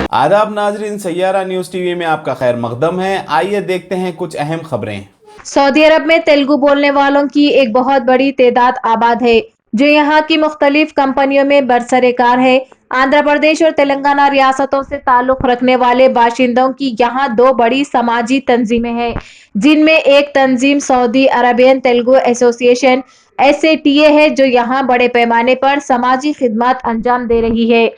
आदाब नाजरीन, Saiyaara news TV में आपका खैर मकदम है। आइए देखते हैं कुछ अहम खबरें। सऊदी अरब में तेलुगु बोलने वालों की एक बहुत बड़ी तादाद आबाद है, जो यहाँ की मुख्तलिफ कंपनियों में बरसरेकार है। आंध्र प्रदेश और तेलंगाना रियासतों से ताल्लुक रखने वाले बाशिंदों की यहाँ दो बड़ी समाजी तंजीमें हैं, जिनमें एक तंजीम Saudi Arabian Telugu association SATA है, जो यहाँ बड़े पैमाने पर समाजी खिदमत अंजाम दे रही है।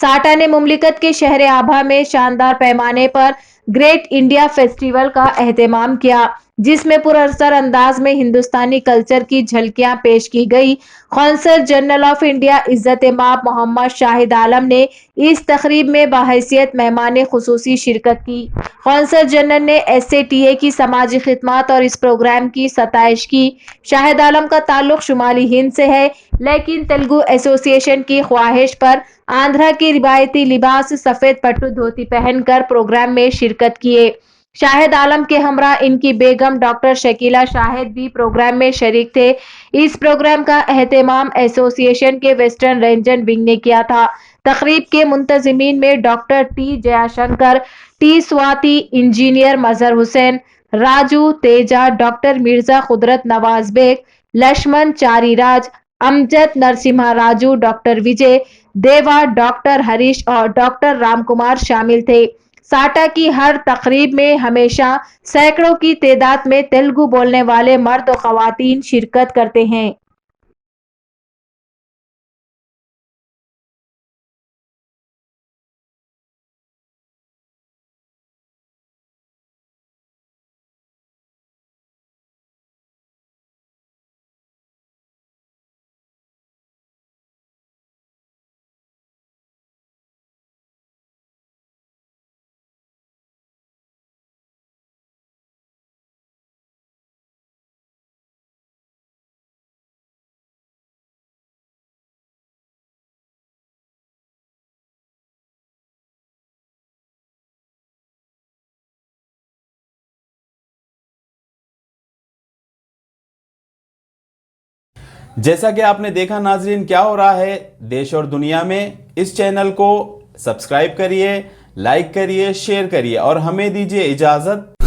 साटा ने मुमलिकत के शहर आभा में शानदार पैमाने पर ग्रेट इंडिया फेस्टिवल का एहतमाम किया, जिसमें पुरअसर अंदाज में हिंदुस्तानी कल्चर की झलकियां पेश की गई। कौंसल जनरल ऑफ इंडिया इज्जत माब मोहम्मद शाहिद आलम ने इस तकरीब में बाहैसियत मेहमान खुसूसी शिरकत की। कौंसल जनरल ने SATA की समाजी खिदमत और इस प्रोग्राम की सताइश की। शाहिद आलम का ताल्लुक शुमाली हिंद से है, लेकिन तेलुगु एसोसिएशन की ख्वाहिश पर आंध्रा की रिवायती लिबास सफेद पट्टू धोती पहनकर प्रोग्राम में शिरकत किए। शाहिद आलम के हमरा इनकी बेगम डॉक्टर शकीला शाहिद भी प्रोग्राम में शरीक थे। इस प्रोग्राम का एहतमाम एसोसिएशन के वेस्टर्न रीजन विंग ने किया था। तकरीब के मुंतजिमीन में doctor T Jayashankar, T Swati, engineer Mazhar Hussain, Raju Teja, doctor Mirza Qudrat Nawaz Baig, Laxman Chariraj, Amjad Narasimha Raju, doctor Vijay Deva, doctor Harish और डॉक्टर रामकुमार शामिल थे। साटा की हर तकरीब में हमेशा सैकड़ों की तादाद में तेलुगु बोलने वाले मर्द और खवातीन शिरकत करते हैं। जैसा कि आपने देखा नाजरीन, क्या हो रहा है देश और दुनिया में। इस चैनल को सब्सक्राइब करिए, लाइक करिए, शेयर करिए और हमें दीजिए इजाजत।